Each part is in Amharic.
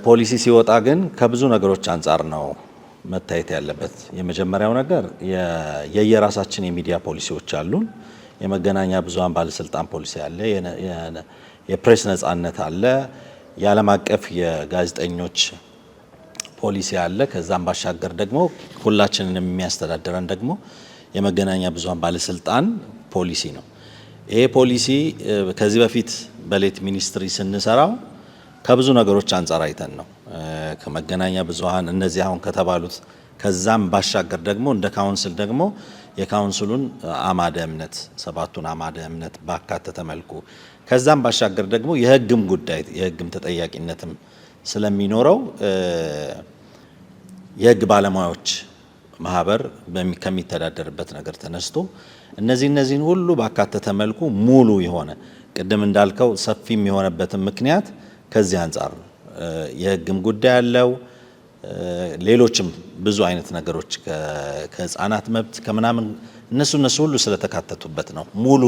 ፖሊሲ ሲወጣ ግን ከብዙ ነገሮች አንጻር ነው መታየት ያለበት። የመጀመሪያው ነገር የየራሳችን የሚዲያ ፖሊሲዎች አሉን። የመገናኛ ብዙሃን ባለስልጣን ፖሊሲ አለ፣ የፕሬስ ነጻነት አለ፣ የዓለም አቀፍ የጋዜጠኞች ፖሊሲ አለ። ከዛም ባሻገር ደግሞ ሁላችንን የሚያስተዳድረን ደግሞ የመገናኛ ብዙሃን ባለስልጣን ፖሊሲ ነው። ይሄ ፖሊሲ ከዚህ በፊት በሌት ሚኒስትሪ ስንሰራው ከብዙ ነገሮች አንጻር አይተን ነው ከመገናኛ ብዙሃን እነዚህ አሁን ከተባሉት ከዛም ባሻገር ደግሞ እንደ ካውንስል ደግሞ የካውንስሉን አማደ እምነት ሰባቱን አማደ እምነት ባካተተ መልኩ ከዛም ባሻገር ደግሞ የህግም ጉዳይ የህግም ተጠያቂነትም ስለሚኖረው የህግ ባለሙያዎች ማህበር ከሚተዳደርበት ነገር ተነስቶ እነዚህን ሁሉ ባካተተ መልኩ ሙሉ የሆነ ቅድም እንዳልከው ሰፊም የሆነበትን ምክንያት ከዚህ አንጻር የህግም ጉዳይ ያለው ሌሎችም ብዙ አይነት ነገሮች ከህፃናት መብት ከምናምን እነሱ ሁሉ ስለተካተቱበት ነው ሙሉ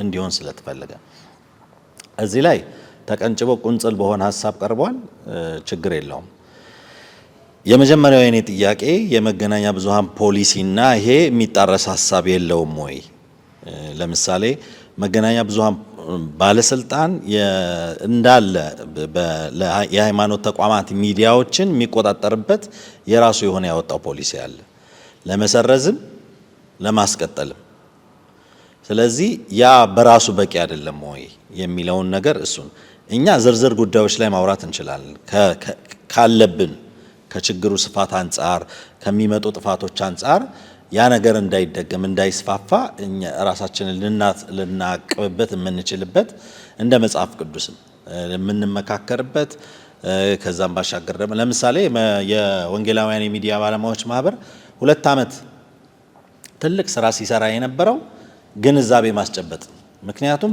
እንዲሆን ስለተፈለገ። እዚህ ላይ ተቀንጭቦ ቁንጽል በሆነ ሐሳብ ቀርቧል። ችግር የለውም። የመጀመሪያው የኔ ጥያቄ የመገናኛ ብዙሃን ፖሊሲና ይሄ የሚጣረስ ሐሳብ የለውም ወይ? ለምሳሌ መገናኛ ብዙሃን ባለስልጣን እንዳለ የሃይማኖት ተቋማት ሚዲያዎችን የሚቆጣጠርበት የራሱ የሆነ ያወጣው ፖሊሲ አለ፣ ለመሰረዝም ለማስቀጠልም። ስለዚህ ያ በራሱ በቂ አይደለም ወይ የሚለውን ነገር እሱን እኛ ዝርዝር ጉዳዮች ላይ ማውራት እንችላለን። ካለብን ከችግሩ ስፋት አንጻር ከሚመጡ ጥፋቶች አንጻር ያ ነገር እንዳይደገም እንዳይስፋፋ እኛ ራሳችንን ልናቅብበት የምንችልበት እንደ መጽሐፍ ቅዱስም የምንመካከርበት ከዛም ባሻገር ደግሞ ለምሳሌ የወንጌላውያን የሚዲያ ባለሙያዎች ማህበር 2 ዓመት ትልቅ ስራ ሲሰራ የነበረው ግንዛቤ ማስጨበጥ። ምክንያቱም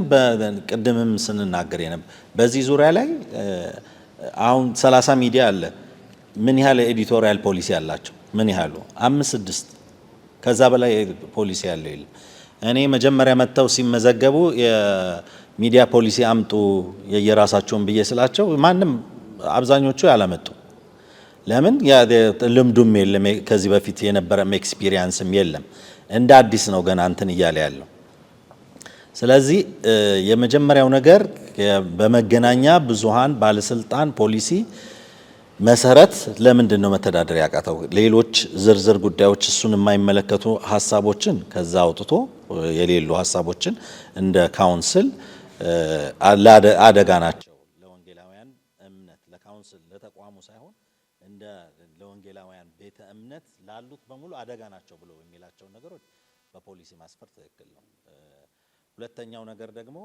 ቅድምም ስንናገር በዚህ ዙሪያ ላይ አሁን 30 ሚዲያ አለ። ምን ያህል ኤዲቶሪያል ፖሊሲ ያላቸው? ምን ያህሉ? 5-6 ከዛ በላይ ፖሊሲ ያለው የለም። እኔ መጀመሪያ መጥተው ሲመዘገቡ የሚዲያ ፖሊሲ አምጡ የየራሳቸውን ብዬ ስላቸው ማንም አብዛኞቹ ያላመጡ። ለምን? ልምዱም የለም፣ ከዚህ በፊት የነበረም ኤክስፒሪየንስም የለም። እንደ አዲስ ነው ገና እንትን እያለ ያለው። ስለዚህ የመጀመሪያው ነገር በመገናኛ ብዙሃን ባለስልጣን ፖሊሲ መሰረት ለምንድን ነው መተዳደር ያቃተው? ሌሎች ዝርዝር ጉዳዮች እሱን የማይመለከቱ ሀሳቦችን ከዛ አውጥቶ የሌሉ ሀሳቦችን እንደ ካውንስል አደጋ ናቸው ለወንጌላውያን እምነት፣ ለካውንስል ለተቋሙ ሳይሆን እንደ ለወንጌላውያን ቤተ እምነት ላሉት በሙሉ አደጋ ናቸው ብሎ የሚላቸው ነገሮች በፖሊሲ ማስፈር ትክክል ነው። ሁለተኛው ነገር ደግሞ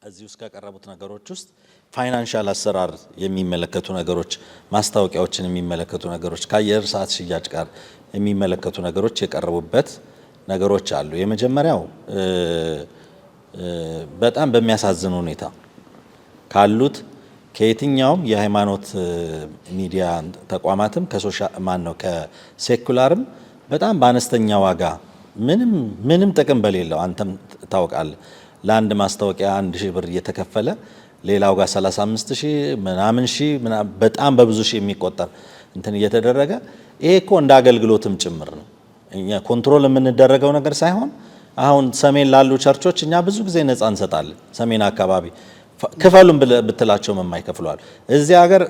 እዚህ ውስጥ ከቀረቡት ነገሮች ውስጥ ፋይናንሻል አሰራር የሚመለከቱ ነገሮች፣ ማስታወቂያዎችን የሚመለከቱ ነገሮች፣ ከአየር ሰዓት ሽያጭ ጋር የሚመለከቱ ነገሮች የቀረቡበት ነገሮች አሉ። የመጀመሪያው በጣም በሚያሳዝን ሁኔታ ካሉት ከየትኛውም የሃይማኖት ሚዲያ ተቋማትም ከሴኩላርም በጣም በአነስተኛ ዋጋ ምንም ጥቅም በሌለው አንተም ታውቃለህ ለአንድ ማስታወቂያ 1000 ብር እየተከፈለ ሌላው ጋር 35000 ምናምን ሺህ በጣም በብዙ ሺህ የሚቆጠር እንትን እየተደረገ ይሄ እኮ እንደ አገልግሎትም ጭምር ነው። እኛ ኮንትሮል የምንደረገው ነገር ሳይሆን አሁን ሰሜን ላሉ ቸርቾች እኛ ብዙ ጊዜ ነፃ እንሰጣለን። ሰሜን አካባቢ ክፈሉን ብትላቸው የማይከፍሏል። እዚህ ሀገር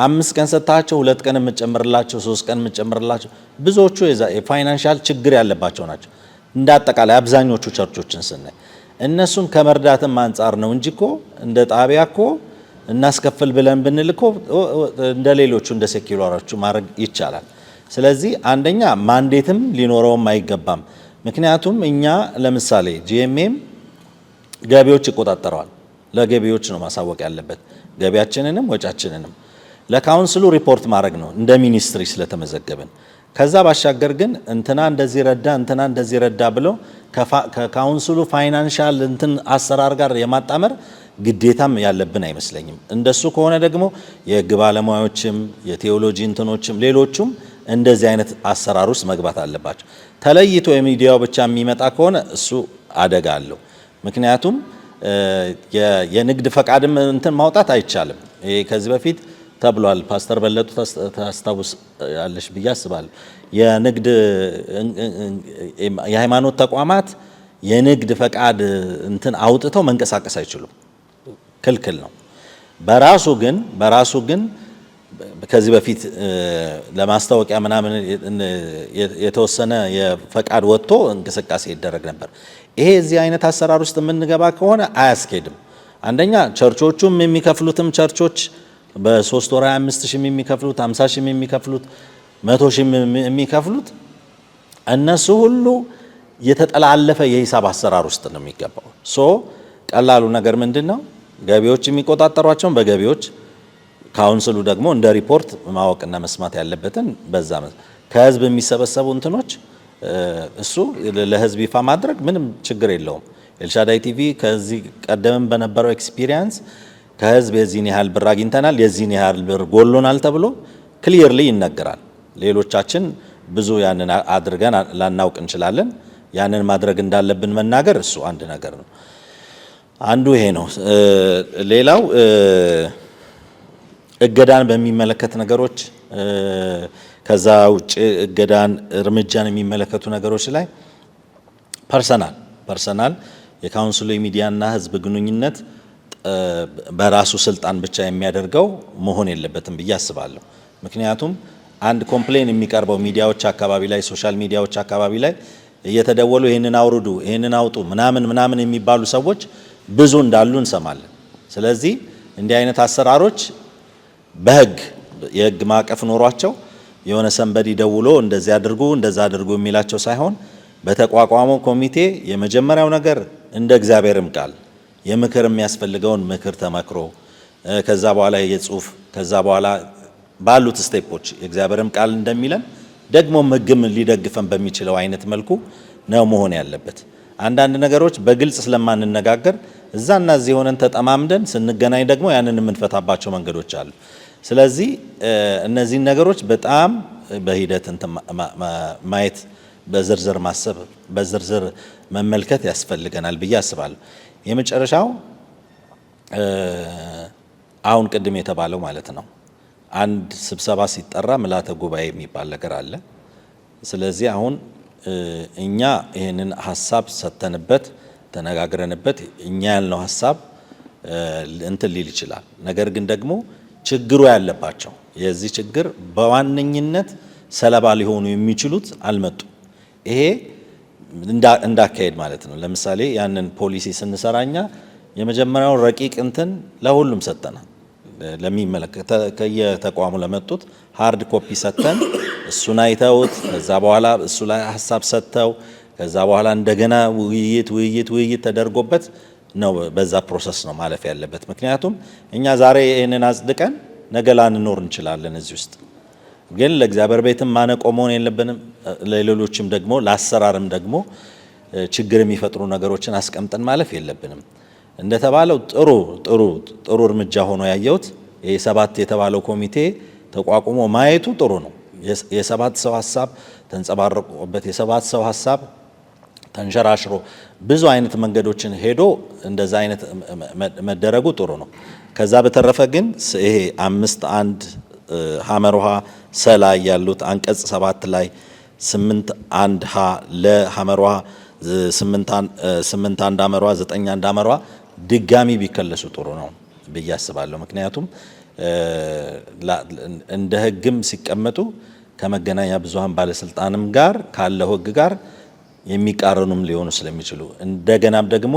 5 ቀን ሰጣቸው 2 ቀን የምጨምርላቸው 3 ቀን የምጨምርላቸው ብዙዎቹ የፋይናንሻል ችግር ያለባቸው ናቸው። እንዳጠቃላይ አብዛኞቹ ቸርቾችን ስናይ እነሱን ከመርዳትም አንጻር ነው እንጂ እኮ እንደ ጣቢያ እኮ እናስከፍል ብለን ብንልኮ እንደ ሌሎቹ እንደ ሴኩላሮቹ ማድረግ ይቻላል። ስለዚህ አንደኛ ማንዴትም ሊኖረውም አይገባም። ምክንያቱም እኛ ለምሳሌ ጂኤምኤም ገቢዎች ይቆጣጠረዋል። ለገቢዎች ነው ማሳወቅ ያለበት ገቢያችንንም ወጫችንንም። ለካውንስሉ ሪፖርት ማድረግ ነው እንደ ሚኒስትሪ ስለተመዘገብን። ከዛ ባሻገር ግን እንትና እንደዚህ ረዳ ብሎ ከካውንስሉ ፋይናንሻል እንትን አሰራር ጋር የማጣመር ግዴታም ያለብን አይመስለኝም። እንደሱ ከሆነ ደግሞ የህግ ባለሙያዎችም የቴዎሎጂ እንትኖችም ሌሎቹም እንደዚህ አይነት አሰራር ውስጥ መግባት አለባቸው። ተለይቶ የሚዲያው ብቻ የሚመጣ ከሆነ እሱ አደጋ አለው። ምክንያቱም የንግድ ፈቃድም እንትን ማውጣት አይቻልም። ይሄ ከዚህ በፊት ተብሏል። ፓስተር በለጡ ታስታውስ ያለሽ ብዬ አስባለሁ። የንግድ የሃይማኖት ተቋማት የንግድ ፈቃድ እንትን አውጥተው መንቀሳቀስ አይችሉም፣ ክልክል ነው። በራሱ ግን ከዚህ በፊት ለማስታወቂያ ምናምን የተወሰነ የፈቃድ ወጥቶ እንቅስቃሴ ይደረግ ነበር። ይሄ እዚህ አይነት አሰራር ውስጥ የምንገባ ከሆነ አያስኬድም። አንደኛ ቸርቾቹም የሚከፍሉትም ቸርቾች በ3 ወር 25,000 የሚከፍሉት 50,000 የሚከፍሉት 100,000 የሚከፍሉት እነሱ ሁሉ የተጠላለፈ የሂሳብ አሰራር ውስጥ ነው የሚገባው። ቀላሉ ነገር ምንድነው? ገቢዎች የሚቆጣጠሯቸውን በገቢዎች ካውንስሉ ደግሞ እንደ ሪፖርት ማወቅና መስማት ያለበትን በዛ ከህዝብ የሚሰበሰቡ እንትኖች እሱ ለህዝብ ይፋ ማድረግ ምንም ችግር የለውም። ኤልሻዳይ ቲቪ ከዚህ ቀደም በነበረው ኤክስፒሪየንስ ከህዝብ የዚህን ያህል ብር አግኝተናል፣ የዚህን ያህል ብር ጎሎናል ተብሎ ክሊየርሊ ይነገራል። ሌሎቻችን ብዙ ያንን አድርገን ላናውቅ እንችላለን። ያንን ማድረግ እንዳለብን መናገር እሱ አንድ ነገር ነው። አንዱ ይሄ ነው። ሌላው እገዳን በሚመለከት ነገሮች ከዛ ውጭ እገዳን እርምጃን የሚመለከቱ ነገሮች ላይ ፐርሰናል የካውንስሉ የሚዲያና ህዝብ ግንኙነት በራሱ ስልጣን ብቻ የሚያደርገው መሆን የለበትም ብዬ አስባለሁ። ምክንያቱም አንድ ኮምፕሌን የሚቀርበው ሚዲያዎች አካባቢ ላይ ሶሻል ሚዲያዎች አካባቢ ላይ እየተደወሉ ይሄንን አውርዱ ይሄንን አውጡ ምናምን የሚባሉ ሰዎች ብዙ እንዳሉ እንሰማለን። ስለዚህ እንዲህ አይነት አሰራሮች የህግ ማዕቀፍ ኖሯቸው የሆነ ሰንበዲ ደውሎ እንደዚህ አድርጉ እንደዛ አድርጉ የሚላቸው ሳይሆን በተቋቋመው ኮሚቴ የመጀመሪያው ነገር እንደ እግዚአብሔርም ቃል የምክር የሚያስፈልገውን ምክር ተመክሮ ከዛ በኋላ የጽሁፍ ከዛ በኋላ ባሉት ስቴፖች የእግዚአብሔርም ቃል እንደሚለን ደግሞ ህግም ሊደግፈን በሚችለው አይነት መልኩ ነው መሆን ያለበት። አንዳንድ ነገሮች በግልጽ ስለማንነጋገር እዛና እዚህ ሆነን ተጠማምደን ስንገናኝ ደግሞ ያንን የምንፈታባቸው መንገዶች አሉ። ስለዚህ እነዚህን ነገሮች በጣም በሂደት ማየት፣ በዝርዝር ማሰብ፣ በዝርዝር መመልከት ያስፈልገናል ብዬ አስባለሁ። የመጨረሻው አሁን ቅድም የተባለው ማለት ነው። አንድ ስብሰባ ሲጠራ ምልዓተ ጉባኤ የሚባል ነገር አለ። ስለዚህ አሁን እኛ ይህንን ሀሳብ ሰተንበት ተነጋግረንበት እኛ ያልነው ሀሳብ እንትን ሊል ይችላል። ነገር ግን ደግሞ ችግሩ ያለባቸው የዚህ ችግር በዋነኝነት ሰለባ ሊሆኑ የሚችሉት አልመጡም። ይሄ እንዳካሄድ ማለት ነው። ለምሳሌ ያንን ፖሊሲ ስንሰራኛ የመጀመሪያውን ረቂቅ እንትን ለሁሉም ሰጠናል። ለሚመለከተ ከየተቋሙ ለመጡት ሃርድ ኮፒ ሰጥተን እሱን አይተውት ከዛ በኋላ እሱ ላይ ሀሳብ ሰጥተው ከዛ በኋላ እንደገና ውይይት ተደርጎበት ነው በዛ ፕሮሰስ ነው ማለፍ ያለበት። ምክንያቱም እኛ ዛሬ ይህንን አጽድቀን ነገ ላንኖር እንችላለን እዚህ ውስጥ። ግን ለእግዚአብሔር ቤትም ማነቆ መሆን የለብንም። ለሌሎችም ደግሞ ለአሰራርም ደግሞ ችግር የሚፈጥሩ ነገሮችን አስቀምጠን ማለፍ የለብንም። እንደተባለው ጥሩ እርምጃ ሆኖ ያየሁት የሰባት የተባለው ኮሚቴ ተቋቁሞ ማየቱ ጥሩ ነው። የሰባት ሰው ሀሳብ ተንጸባርቆበት የሰባት ሰው ሀሳብ ተንሸራሽሮ ብዙ አይነት መንገዶችን ሄዶ እንደዛ አይነት መደረጉ ጥሩ ነው። ከዛ በተረፈ ግን ይሄ 5(1) ሐመርሃ ሰላ ያሉት አንቀጽ 7 ላይ 8(1) ሀ ለሐመርሃ 8(1) ሐመርሃ 9(1) ሐመርሃ ድጋሚ ቢከለሱ ጥሩ ነው ብዬ አስባለሁ። ምክንያቱም እንደ ህግም ሲቀመጡ ከመገናኛ ብዙሃን ባለስልጣንም ጋር ካለው ህግ ጋር የሚቃረኑም ሊሆኑ ስለሚችሉ እንደገናም ደግሞ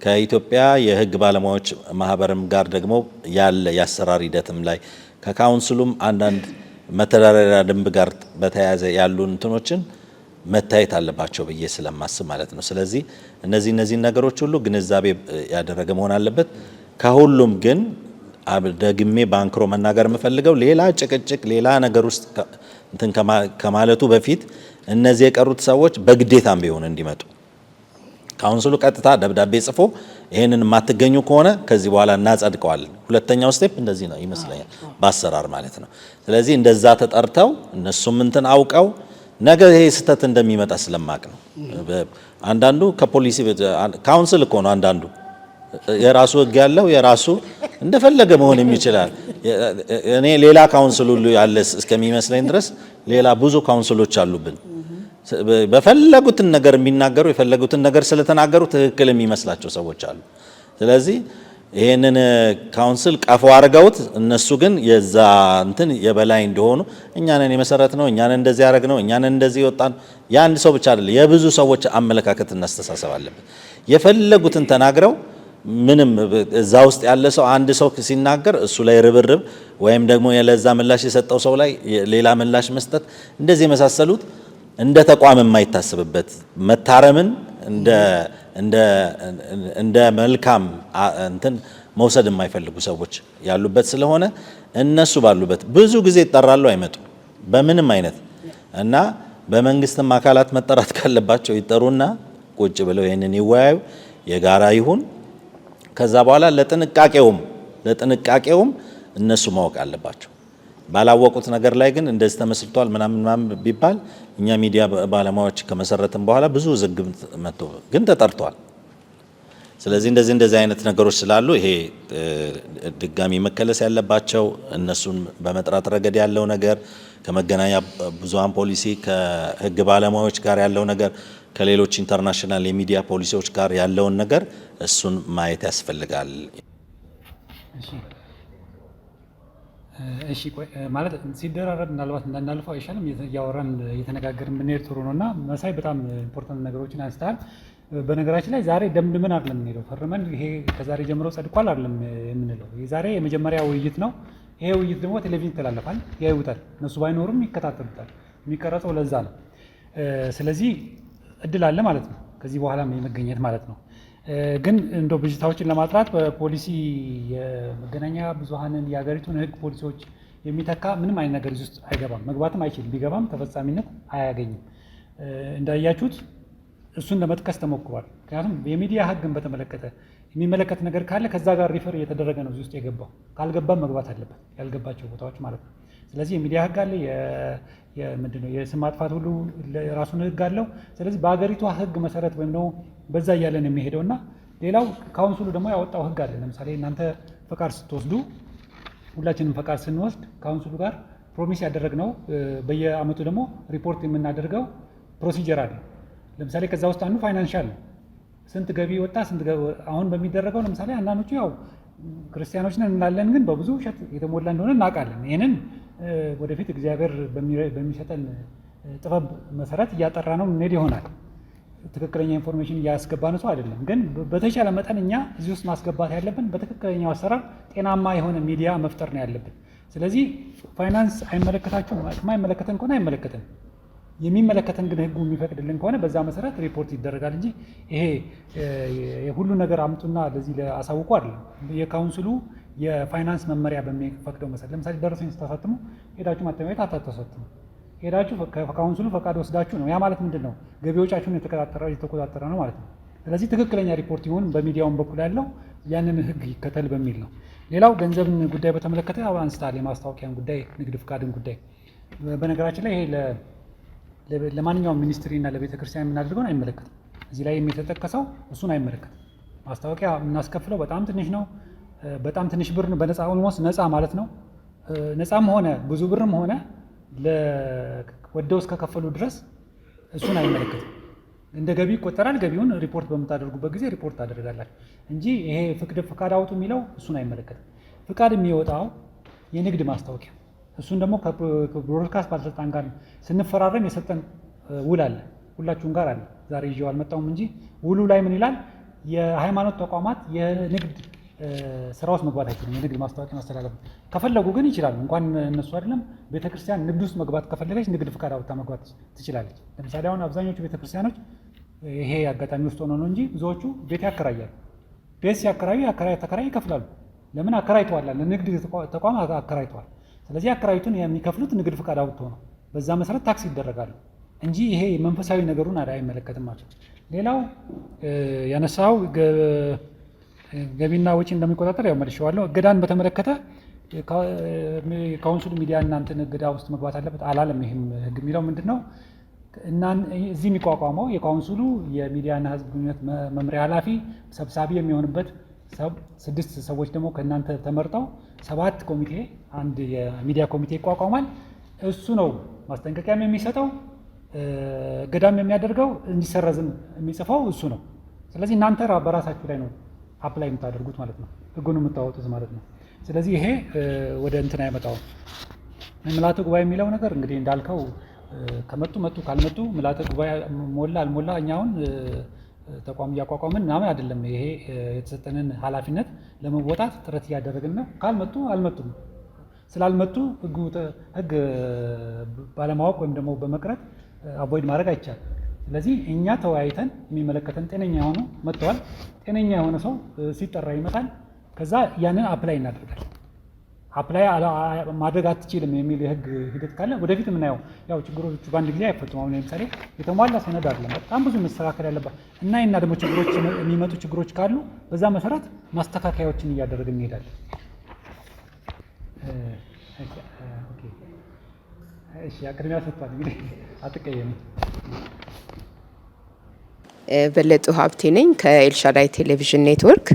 ከኢትዮጵያ የህግ ባለሙያዎች ማህበርም ጋር ደግሞ ያለ የአሰራር ሂደትም ላይ ከካውንስሉም አንዳንድ መተዳደሪያ ደንብ ጋር በተያያዘ ያሉ እንትኖችን መታየት አለባቸው ብዬ ስለማስብ ማለት ነው። ስለዚህ እነዚህ ነገሮች ሁሉ ግንዛቤ ያደረገ መሆን አለበት። ከሁሉም ግን ደግሜ ባንክሮ መናገር የምፈልገው ሌላ ጭቅጭቅ ሌላ ነገር ውስጥ እንትን ከማለቱ በፊት እነዚህ የቀሩት ሰዎች በግዴታም ቢሆን እንዲመጡ ካውንስሉ ቀጥታ ደብዳቤ ጽፎ ይሄንን የማትገኙ ከሆነ ከዚህ በኋላ እናጸድቀዋለን። ሁለተኛው ስቴፕ እንደዚህ ነው ይመስለኛል፣ በአሰራር ማለት ነው። ስለዚህ እንደዛ ተጠርተው እነሱም እንትን አውቀው ነገ ይሄ ስህተት እንደሚመጣ ስለማቅ ነው። አንዳንዱ ከፖሊሲ ካውንስል እኮ ነው አንዳንዱ የራሱ ህግ ያለው የራሱ እንደፈለገ መሆንም ይችላል። እኔ ሌላ ካውንስል ሁሉ ያለ እስከሚመስለኝ ድረስ ሌላ ብዙ ካውንስሎች አሉብን። በፈለጉትን ነገር የሚናገሩ የፈለጉትን ነገር ስለተናገሩ ትክክል የሚመስላቸው ሰዎች አሉ። ስለዚህ ይሄንን ካውንስል ቀፎ አድርገውት እነሱ ግን የዛ እንትን የበላይ እንደሆኑ እኛንን የመሰረት ነው እኛንን እንደዚህ ያደረግ ነው እኛንን እንደዚህ ወጣን። የአንድ ሰው ብቻ አይደለም የብዙ ሰዎች አመለካከት እናስተሳሰብ አለበት። የፈለጉትን ተናግረው ምንም እዛ ውስጥ ያለ ሰው አንድ ሰው ሲናገር እሱ ላይ ርብርብ ወይም ደግሞ ለዛ ምላሽ የሰጠው ሰው ላይ ሌላ ምላሽ መስጠት እንደዚህ የመሳሰሉት እንደ ተቋም የማይታሰብበት መታረምን እንደ መልካም እንትን መውሰድ የማይፈልጉ ሰዎች ያሉበት ስለሆነ እነሱ ባሉበት ብዙ ጊዜ ይጠራሉ አይመጡም በምንም አይነት እና በመንግስትም አካላት መጠራት ካለባቸው ይጠሩና ቁጭ ብለው ይሄንን ይወያዩ የጋራ ይሁን። ከዛ በኋላ ለጥንቃቄውም እነሱ ማወቅ አለባቸው። ባላወቁት ነገር ላይ ግን እንደዚህ ተመስርቷል ምናምን ቢባል እኛ ሚዲያ ባለሙያዎች ከመሰረትን በኋላ ብዙ ዝግብ መጥቶ ግን ተጠርቷል። ስለዚህ እንደዚህ አይነት ነገሮች ስላሉ ይሄ ድጋሚ መከለስ ያለባቸው እነሱን በመጥራት ረገድ ያለው ነገር ከመገናኛ ብዙሃን ፖሊሲ ከህግ ባለሙያዎች ጋር ያለው ነገር ከሌሎች ኢንተርናሽናል የሚዲያ ፖሊሲዎች ጋር ያለውን ነገር እሱን ማየት ያስፈልጋል። እሺ ማለት ሲደራረብ ምናልባት እንዳናልፈው አይሻልም? እያወራን እየተነጋገርን ብንሄድ ጥሩ ነውና መሳይ በጣም ኢምፖርታንት ነገሮችን አንስተሃል። በነገራችን ላይ ዛሬ ደምድመን አይደለም የምንሄደው ፈርመን ይሄ ከዛሬ ጀምሮ ጸድቋል አይደለም የምንለው። ዛሬ የመጀመሪያ ውይይት ነው። ይሄ ውይይት ደግሞ ቴሌቪዥን ይተላለፋል፣ ያዩታል። እነሱ ባይኖሩም ይከታተሉታል። የሚቀረጸው ለዛ ነው። ስለዚህ እድል አለ ማለት ነው፣ ከዚህ በኋላ የመገኘት ማለት ነው። ግን እንደ ብዥታዎችን ለማጥራት በፖሊሲ የመገናኛ ብዙሃንን የሀገሪቱን ሕግ ፖሊሲዎች የሚተካ ምንም አይነት ነገር ውስጥ አይገባም፣ መግባትም አይችልም። ቢገባም ተፈጻሚነት አያገኝም። እንዳያችሁት እሱን ለመጥቀስ ተሞክሯል። ምክንያቱም የሚዲያ ሕግን በተመለከተ የሚመለከት ነገር ካለ ከዛ ጋር ሪፈር እየተደረገ ነው እዚህ ውስጥ የገባው። ካልገባም መግባት አለበት ያልገባቸው ቦታዎች ማለት ነው። ስለዚህ የሚዲያ ሕግ አለ፣ ምንድነው የስም ማጥፋት ሁሉ የራሱን ሕግ አለው። ስለዚህ በሀገሪቷ ሕግ መሰረት ወይም ደግሞ በዛ እያለን የሚሄደው እና ሌላው ካውንስሉ ደግሞ ያወጣው ሕግ አለ። ለምሳሌ እናንተ ፈቃድ ስትወስዱ ሁላችንም ፈቃድ ስንወስድ ካውንስሉ ጋር ፕሮሚስ ያደረግነው በየአመቱ ደግሞ ሪፖርት የምናደርገው ፕሮሲጀር አለ። ለምሳሌ ከዛ ውስጥ አንዱ ፋይናንሻል ነው። ስንት ገቢ ወጣ፣ አሁን በሚደረገው ለምሳሌ አንዳንዶቹ ያው ክርስቲያኖች ነን እንላለን፣ ግን በብዙ ውሸት የተሞላ እንደሆነ እናውቃለን። ይህንን ወደፊት እግዚአብሔር በሚሰጠን ጥበብ መሰረት እያጠራ ነው እንሄድ ይሆናል። ትክክለኛ ኢንፎርሜሽን እያስገባን ሰው አይደለም፣ ግን በተቻለ መጠን እኛ እዚህ ውስጥ ማስገባት ያለብን በትክክለኛው አሰራር ጤናማ የሆነ ሚዲያ መፍጠር ነው ያለብን። ስለዚህ ፋይናንስ አይመለከታችሁም፣ የማይመለከተን ከሆነ አይመለከተን፣ የሚመለከተን ግን ህጉ የሚፈቅድልን ከሆነ በዛ መሰረት ሪፖርት ይደረጋል እንጂ ይሄ የሁሉ ነገር አምጡና ለዚህ አሳውቁ አይደለም። የካውንስሉ የፋይናንስ መመሪያ በሚፈቅደው መሰረት ለምሳሌ ደረሰኝ ስታሳትሙ ሄዳችሁ ማተሚያ ቤት አታሳትሙ፣ ሄዳችሁ ከካውንስሉ ፈቃድ ወስዳችሁ ነው። ያ ማለት ምንድን ነው? ገቢዎቻችሁን የተቆጣጠረ ነው ማለት ነው። ስለዚህ ትክክለኛ ሪፖርት ይሁን በሚዲያውን በኩል ያለው ያንን ህግ ይከተል በሚል ነው። ሌላው ገንዘብን ጉዳይ በተመለከተ አንስታል፣ የማስታወቂያን ጉዳይ፣ ንግድ ፍቃድን ጉዳይ። በነገራችን ላይ ይሄ ለማንኛውም ሚኒስትሪ እና ለቤተ ክርስቲያን የምናደርገውን አይመለከትም። እዚህ ላይ የተጠቀሰው እሱን አይመለከትም። ማስታወቂያ የምናስከፍለው በጣም ትንሽ ነው፣ በጣም ትንሽ ብር ነው። በነፃ ኦልሞስት ነፃ ማለት ነው። ነፃም ሆነ ብዙ ብርም ሆነ ወደው እስከከፈሉ ድረስ እሱን አይመለከትም። እንደ ገቢ ይቆጠራል። ገቢውን ሪፖርት በምታደርጉበት ጊዜ ሪፖርት ታደርጋላችሁ እንጂ ይሄ ፍቃድ አውጡ የሚለው እሱን አይመለከትም። ፍቃድ የሚወጣው የንግድ ማስታወቂያ፣ እሱን ደግሞ ከብሮድካስት ባለስልጣን ጋር ስንፈራረም የሰጠን ውል አለ፣ ሁላችሁም ጋር አለ። ዛሬ ይዤው አልመጣሁም እንጂ ውሉ ላይ ምን ይላል? የሃይማኖት ተቋማት የንግድ ስራ ውስጥ መግባት አይችሉም። የንግድ ማስታወቂያ ማስተላለፍ ከፈለጉ ግን ይችላሉ። እንኳን እነሱ አይደለም ቤተክርስቲያን ንግድ ውስጥ መግባት ከፈለገች ንግድ ፍቃድ አውጥታ መግባት ትችላለች። ለምሳሌ አሁን አብዛኞቹ ቤተክርስቲያኖች ይሄ አጋጣሚ ውስጥ ሆኖ ነው እንጂ ብዙዎቹ ቤት ያከራያሉ። ቤት ሲያከራዩ ተከራይ ይከፍላሉ። ለምን? አከራይተዋል፣ ለንግድ ተቋም አከራይተዋል። ስለዚህ አከራይቱን የሚከፍሉት ንግድ ፍቃድ አውጥቶ ነው። በዛ መሰረት ታክስ ይደረጋሉ እንጂ ይሄ መንፈሳዊ ነገሩን አይመለከትም ማለት ነው። ሌላው ያነሳው ገቢና ወጪ እንደሚቆጣጠር ያው መልሼዋለሁ። እገዳን በተመለከተ ካውንስሉ ሚዲያ እናንተን እገዳ ውስጥ መግባት አለበት አላለም። ይህም ህግ የሚለው ምንድን ነው? እዚህ የሚቋቋመው የካውንስሉ የሚዲያና ህዝብ ግንኙነት መምሪያ ኃላፊ ሰብሳቢ የሚሆንበት 6 ሰዎች ደግሞ ከእናንተ ተመርጠው 7 ኮሚቴ አንድ የሚዲያ ኮሚቴ ይቋቋማል። እሱ ነው ማስጠንቀቂያም የሚሰጠው ገዳም የሚያደርገው እንዲሰረዝም የሚጽፈው እሱ ነው። ስለዚህ እናንተ በራሳችሁ ላይ ነው አፕላይ የምታደርጉት ማለት ነው፣ ህጉን የምታወጡት ማለት ነው። ስለዚህ ይሄ ወደ እንትን አይመጣውም። ምልዓተ ጉባኤ የሚለው ነገር እንግዲህ እንዳልከው ከመጡ መጡ፣ ካልመጡ ምልዓተ ጉባኤ ሞላ አልሞላ እኛ አሁን ተቋም እያቋቋምን ምናምን አይደለም። ይሄ የተሰጠንን ኃላፊነት ለመወጣት ጥረት እያደረግን ነው። ካልመጡ አልመጡም። ስላልመጡ ህግ ባለማወቅ ወይም ደግሞ በመቅረት አቮይድ ማድረግ አይቻልም። ስለዚህ እኛ ተወያይተን የሚመለከተን ጤነኛ የሆኑ መጥተዋል። ጤነኛ የሆነ ሰው ሲጠራ ይመጣል። ከዛ ያንን አፕላይ እናደርጋለን። አፕላይ ማድረግ አትችልም የሚል የህግ ሂደት ካለ ወደፊት የምናየው ያው ችግሮቹ በአንድ ጊዜ አይፈቱም። አሁን ለምሳሌ የተሟላ ሰነድ አይደለም፣ በጣም ብዙ መስተካከል ያለባት እና ደግሞ ችግሮች የሚመጡ ችግሮች ካሉ በዛ መሰረት ማስተካከያዎችን እያደረግን እንሄዳለን። እሺ ቅድሚያ ሰጥቷል። እንግዲህ አትቀየሚ። በለጡ ሀብቴ ነኝ ከኤልሻዳይ ቴሌቪዥን ኔትወርክ።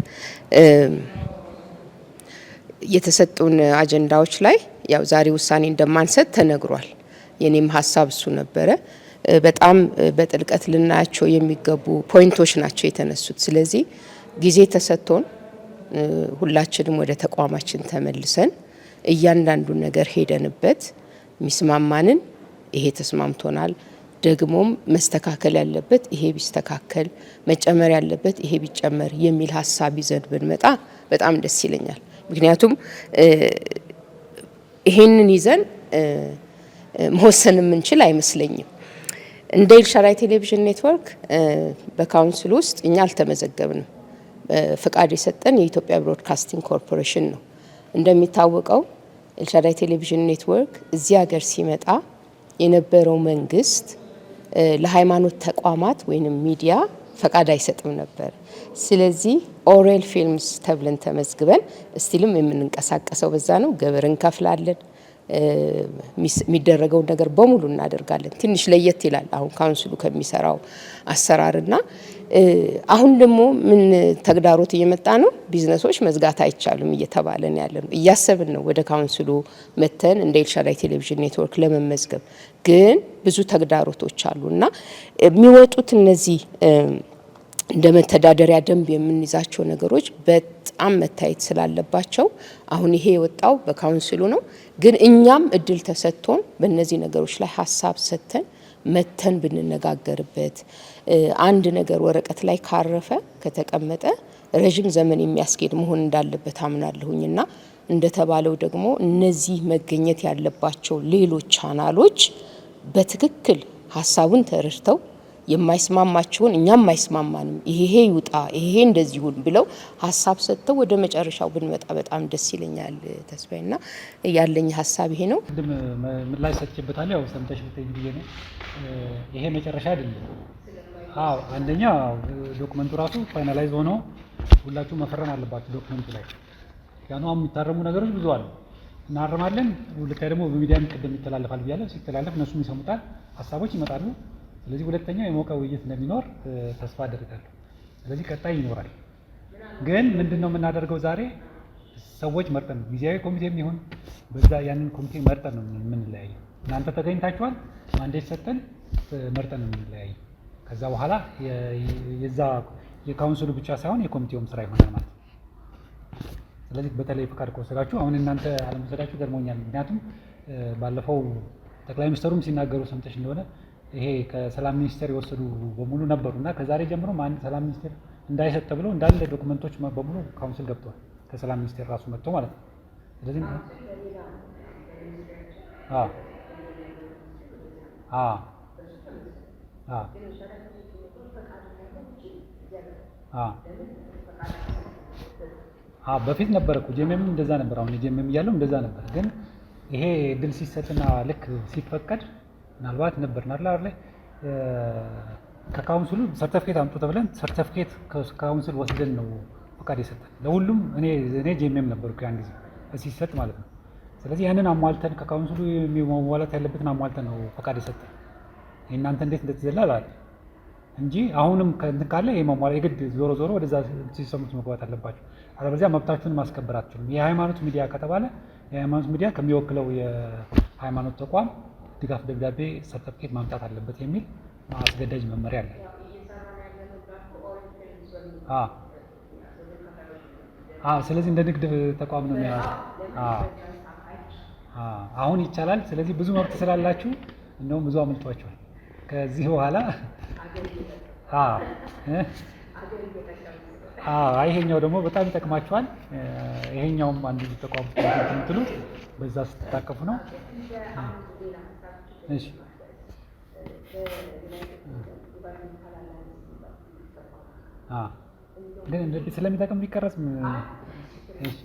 የተሰጡን አጀንዳዎች ላይ ያው ዛሬ ውሳኔ እንደማንሰጥ ተነግሯል። የኔም ሀሳብ እሱ ነበረ። በጣም በጥልቀት ልናያቸው የሚገቡ ፖይንቶች ናቸው የተነሱት። ስለዚህ ጊዜ ተሰጥቶን ሁላችንም ወደ ተቋማችን ተመልሰን እያንዳንዱን ነገር ሄደንበት ሚስማማንን ይሄ ተስማምቶናል፣ ደግሞም መስተካከል ያለበት ይሄ ቢስተካከል፣ መጨመር ያለበት ይሄ ቢጨመር የሚል ሀሳብ ይዘን ብንመጣ በጣም ደስ ይለኛል። ምክንያቱም ይሄንን ይዘን መወሰን የምንችል አይመስለኝም። እንደ ኤልሻዳይ ቴሌቪዥን ኔትወርክ በካውንስል ውስጥ እኛ አልተመዘገብንም። ፍቃድ የሰጠን የኢትዮጵያ ብሮድካስቲንግ ኮርፖሬሽን ነው። እንደሚታወቀው ኤልሻዳይ ቴሌቪዥን ኔትወርክ እዚህ ሀገር ሲመጣ የነበረው መንግስት ለሃይማኖት ተቋማት ወይንም ሚዲያ ፈቃድ አይሰጥም ነበር። ስለዚህ ኦሬል ፊልምስ ተብለን ተመዝግበን እስቲልም የምንንቀሳቀሰው በዛ ነው። ግብር እንከፍላለን፣ የሚደረገውን ነገር በሙሉ እናደርጋለን። ትንሽ ለየት ይላል አሁን ካውንስሉ ከሚሰራው አሰራርና አሁን ደግሞ ምን ተግዳሮት እየመጣ ነው? ቢዝነሶች መዝጋት አይቻልም እየተባለን ያለ ነው። እያሰብን ነው ወደ ካውንስሉ መተን እንደ ኤልሻዳይ ቴሌቪዥን ኔትወርክ ለመመዝገብ፣ ግን ብዙ ተግዳሮቶች አሉና የሚወጡት እነዚህ እንደ መተዳደሪያ ደንብ የምንይዛቸው ነገሮች በጣም መታየት ስላለባቸው አሁን ይሄ የወጣው በካውንስሉ ነው። ግን እኛም እድል ተሰጥቶን በእነዚህ ነገሮች ላይ ሀሳብ ሰጥተን መተን ብንነጋገርበት አንድ ነገር ወረቀት ላይ ካረፈ ከተቀመጠ ረጅም ዘመን የሚያስኬድ መሆን እንዳለበት አምናለሁኝና እንደተባለው ደግሞ እነዚህ መገኘት ያለባቸው ሌሎች ቻናሎች በትክክል ሀሳቡን ተረድተው የማይስማማቸውን እኛም ማይስማማንም ይሄ ይውጣ ይሄ እንደዚህ ይሁን ብለው ሀሳብ ሰጥተው ወደ መጨረሻው ብንመጣ በጣም ደስ ይለኛል። ተስፋዬና ያለኝ ሀሳብ ይሄ ነው። ምን ላይ ሰጥቼበታለሁ። ያው ሰምተሽ ብትይ ብዬ ነው። ይሄ መጨረሻ አይደለም። አዎ አንደኛ ዶክመንቱ ራሱ ፋይናላይዝ ሆኖ ሁላችሁ መፈረም አለባችሁ ዶክመንቱ ላይ። ያኑ የሚታረሙ ነገሮች ብዙ አሉ፣ እናርማለን። ሁለተኛ ደግሞ በሚዲያም ቅድም ይተላለፋል ብያለሁ። ሲተላለፍ እነሱም ይሰሙታል፣ ሀሳቦች ይመጣሉ። ስለዚህ ሁለተኛው የሞቀ ውይይት እንደሚኖር ተስፋ አደርጋለሁ። ስለዚህ ቀጣይ ይኖራል። ግን ምንድነው የምናደርገው? ዛሬ ሰዎች መርጠን ነው ጊዜያዊ ኮሚቴ የሚሆን በዛ ያንን ኮሚቴ መርጠን ነው የምንለያየው። እናንተ ተገኝታችኋል፣ ማንዴት ሰጠን መርጠን ነው የምንለያየው። ከዛ በኋላ የዛ የካውንስሉ ብቻ ሳይሆን የኮሚቴውም ስራ ይሆናል ማለት ነው። ስለዚህ በተለይ ፍቃድ ከወሰዳችሁ አሁን እናንተ አለመውሰዳችሁ ገርሞኛል። ምክንያቱም ባለፈው ጠቅላይ ሚኒስትሩም ሲናገሩ ሰምተሽ እንደሆነ ይሄ ከሰላም ሚኒስቴር የወሰዱ በሙሉ ነበሩና ከዛሬ ጀምሮ ማን ሰላም ሚኒስቴር እንዳይሰጥ ተብሎ እንዳለ ዶክመንቶች በሙሉ ካውንስል ገብተዋል። ከሰላም ሚኒስቴር ራሱ መጥቶ ማለት ነው። ስለዚህ በፊት ነበር እኮ ጄሜም እንደዛ ነበር። አሁን ጄሜም እያለው እንደዛ ነበር። ግን ይሄ እድል ሲሰጥና ልክ ሲፈቀድ ምናልባት ነበር ናርላር ላይ ከካውንስሉ ሰርቲፊኬት አምጡ ተብለን ሰርቲፊኬት ከካውንስል ወስደን ነው ፈቃድ የሰጠን ለሁሉም። እኔ ጄሜም ነበርኩ ያን ጊዜ ሲሰጥ ማለት ነው። ስለዚህ ያንን አሟልተን ከካውንስሉ የሚሟላት ያለበትን አሟልተን ነው ፈቃድ የሰጠን። እናንተ እንዴት እንደተዘላል አለ እንጂ አሁንም ከእንትን ካለ ይሄ መሟላት የግድ ዞሮ ዞሮ ወደዛ ሲስተሙት መግባት አለባቸው። አለበለዚያ መብታችሁን ማስከበር አትችሉም። የሃይማኖት ሚዲያ ከተባለ የሃይማኖት ሚዲያ ከሚወክለው የሃይማኖት ተቋም ድጋፍ ደብዳቤ ሰርተፍኬት ማምጣት አለበት የሚል አስገዳጅ መመሪያ አለ። ስለዚህ እንደ ንግድ ተቋም ነው የሚያደርገው። አሁን ይቻላል። ስለዚህ ብዙ መብት ስላላችሁ እንደውም ብዙ አመልጧቸዋል። ከዚህ በኋላ ይሄኛው ደግሞ በጣም ይጠቅማችኋል። ይሄኛውም አንዱ ተቋም ትሉት በዛ ስትታቀፉ ነው። እሺ ግን እንደዚህ ስለሚጠቅም ቢቀረጽ እሺ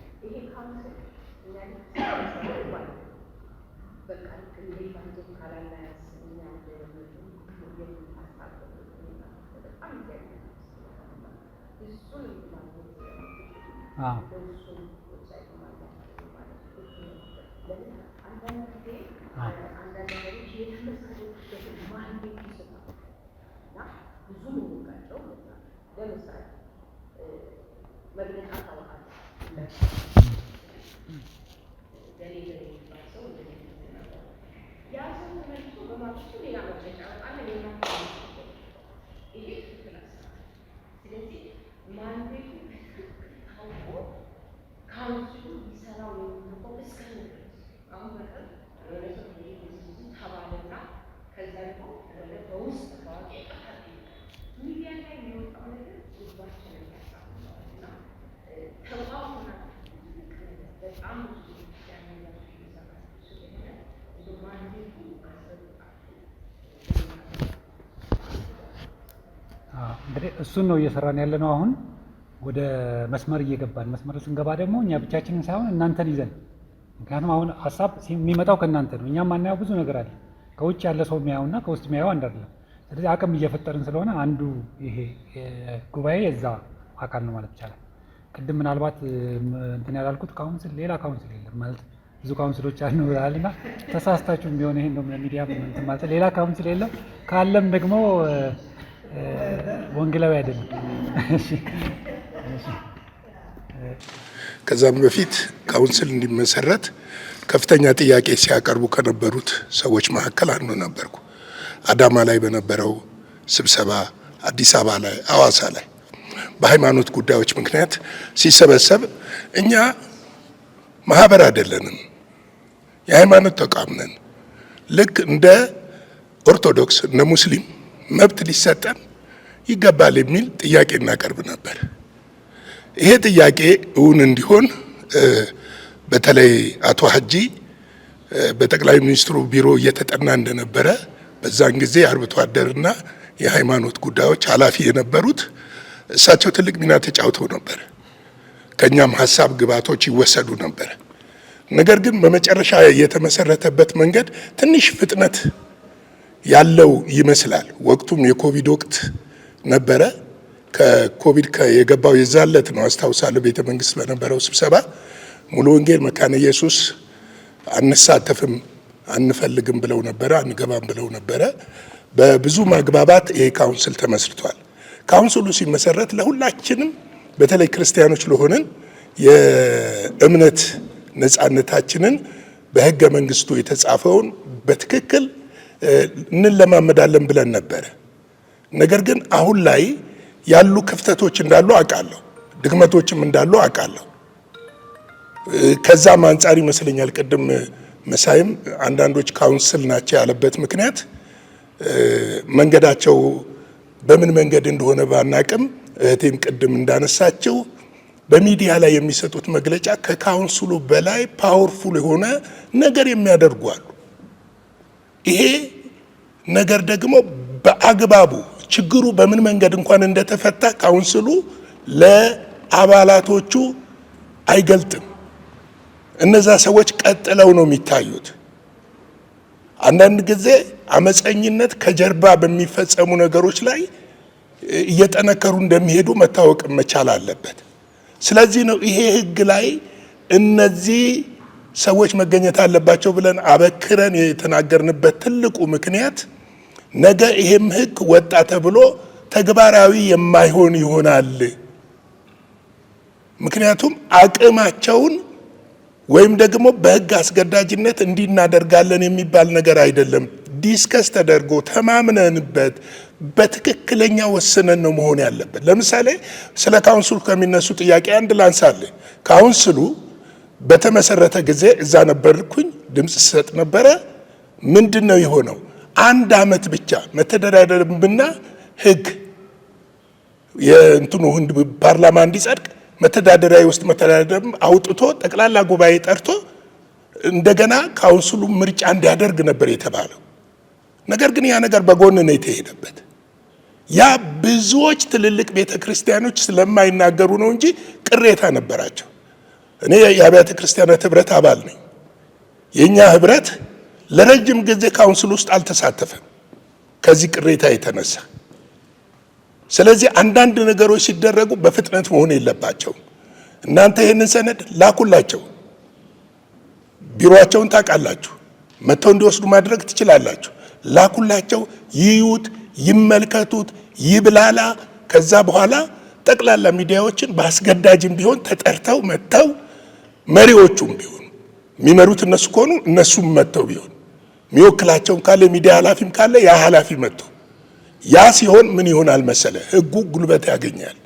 እንግዲህ እሱን ነው እየሰራን ያለ ነው። አሁን ወደ መስመር እየገባን መስመር ስንገባ ደግሞ እኛ ብቻችንን ሳይሆን እናንተን ይዘን፣ ምክንያቱም አሁን ሀሳብ የሚመጣው ከእናንተ ነው። እኛም ማናየው ብዙ ነገር አለ። ከውጭ ያለ ሰው የሚያየውና ከውስጥ የሚያየው አንድ አይደለም። ስለዚህ አቅም እየፈጠርን ስለሆነ አንዱ ይሄ ጉባኤ የዛ አካል ነው ማለት ይቻላል። ቅድም ምናልባት እንትን ያላልኩት ካውንስል ሌላ ካውንስል የለም ማለት ብዙ ካውንስሎች አሉ ያልና ተሳስታችሁ ቢሆን ይሄን ነው ሚዲያ እንትን ማለት ሌላ ካውንስል የለም። ካለም ደግሞ ወንጌላዊ አይደለም። ከዛም በፊት ካውንስል እንዲመሰረት ከፍተኛ ጥያቄ ሲያቀርቡ ከነበሩት ሰዎች መካከል አንዱ ነበርኩ። አዳማ ላይ በነበረው ስብሰባ፣ አዲስ አበባ ላይ፣ አዋሳ ላይ በሃይማኖት ጉዳዮች ምክንያት ሲሰበሰብ እኛ ማህበር አይደለንም፣ የሃይማኖት ተቋም ነን። ልክ እንደ ኦርቶዶክስ እንደ ሙስሊም መብት ሊሰጠን ይገባል የሚል ጥያቄ እናቀርብ ነበር። ይሄ ጥያቄ እውን እንዲሆን በተለይ አቶ ሀጂ በጠቅላይ ሚኒስትሩ ቢሮ እየተጠና እንደነበረ በዛን ጊዜ አርብቶ አደርና የሃይማኖት ጉዳዮች ኃላፊ የነበሩት እሳቸው ትልቅ ሚና ተጫውተው ነበር። ከኛም ሀሳብ ግባቶች ይወሰዱ ነበር። ነገር ግን በመጨረሻ የተመሰረተበት መንገድ ትንሽ ፍጥነት ያለው ይመስላል። ወቅቱም የኮቪድ ወቅት ነበረ። ከኮቪድ የገባው የዛለት ነው አስታውሳለሁ። ቤተ መንግስት በነበረው ስብሰባ ሙሉ ወንጌል መካነ ኢየሱስ አንሳተፍም አንፈልግም ብለው ነበረ፣ አንገባም ብለው ነበረ። በብዙ ማግባባት ይሄ ካውንስል ተመስርቷል። ካውንስሉ ሲመሰረት ለሁላችንም በተለይ ክርስቲያኖች ለሆነን የእምነት ነጻነታችንን በህገ መንግስቱ የተጻፈውን በትክክል እንለማመዳለን ብለን ነበረ። ነገር ግን አሁን ላይ ያሉ ክፍተቶች እንዳሉ አውቃለሁ፣ ድክመቶችም እንዳሉ አውቃለሁ። ከዛም አንጻር ይመስለኛል ቅድም መሳይም አንዳንዶች ካውንስል ናቸው ያለበት ምክንያት መንገዳቸው በምን መንገድ እንደሆነ ባናቅም እህቴም ቅድም እንዳነሳቸው በሚዲያ ላይ የሚሰጡት መግለጫ ከካውንስሉ በላይ ፓወርፉል የሆነ ነገር የሚያደርጉ አሉ። ይሄ ነገር ደግሞ በአግባቡ ችግሩ በምን መንገድ እንኳን እንደተፈታ ካውንስሉ ለአባላቶቹ አይገልጥም። እነዛ ሰዎች ቀጥለው ነው የሚታዩት። አንዳንድ ጊዜ አመፀኝነት ከጀርባ በሚፈጸሙ ነገሮች ላይ እየጠነከሩ እንደሚሄዱ መታወቅ መቻል አለበት። ስለዚህ ነው ይሄ ህግ ላይ እነዚህ ሰዎች መገኘት አለባቸው ብለን አበክረን የተናገርንበት ትልቁ ምክንያት ነገ ይሄም ህግ ወጣ ተብሎ ተግባራዊ የማይሆን ይሆናል። ምክንያቱም አቅማቸውን ወይም ደግሞ በህግ አስገዳጅነት እንዲናደርጋለን የሚባል ነገር አይደለም። ዲስከስ ተደርጎ ተማምነንበት በትክክለኛ ወስነን ነው መሆን ያለበት። ለምሳሌ ስለ ካውንስሉ ከሚነሱ ጥያቄ አንድ ላንሳለ። ካውንስሉ በተመሰረተ ጊዜ እዛ ነበርኩኝ፣ ድምፅ ሰጥ ነበረ። ምንድን ነው የሆነው? 1 ዓመት ብቻ መተዳደሪያ ደንብና ህግ የእንትኑ ህንድ ፓርላማ እንዲጸድቅ መተዳደሪያ ውስጥ መተዳደሪያ ደንብ አውጥቶ ጠቅላላ ጉባኤ ጠርቶ እንደገና ካውንስሉ ምርጫ እንዲያደርግ ነበር የተባለው። ነገር ግን ያ ነገር በጎን ነው የተሄደበት። ያ ብዙዎች ትልልቅ ቤተ ክርስቲያኖች ስለማይናገሩ ነው እንጂ ቅሬታ ነበራቸው። እኔ የአብያተ ክርስቲያናት ህብረት አባል ነኝ። የኛ ህብረት ለረጅም ጊዜ ካውንስል ውስጥ አልተሳተፈም ከዚህ ቅሬታ የተነሳ። ስለዚህ አንዳንድ ነገሮች ሲደረጉ በፍጥነት መሆን የለባቸውም። እናንተ ይህንን ሰነድ ላኩላቸው፣ ቢሮአቸውን ታውቃላችሁ፣ መጥተው እንዲወስዱ ማድረግ ትችላላችሁ። ላኩላቸው፣ ይዩት፣ ይመልከቱት፣ ይብላላ። ከዛ በኋላ ጠቅላላ ሚዲያዎችን በአስገዳጅም ቢሆን ተጠርተው መጥተው መሪዎቹም ቢሆኑ የሚመሩት እነሱ ከሆኑ እነሱም መጥተው ቢሆን የሚወክላቸውም ካለ ሚዲያ ኃላፊም ካለ ያ ኃላፊ መጥቶ ያ ሲሆን ምን ይሆናል መሰለ፣ ህጉ ጉልበት ያገኛል።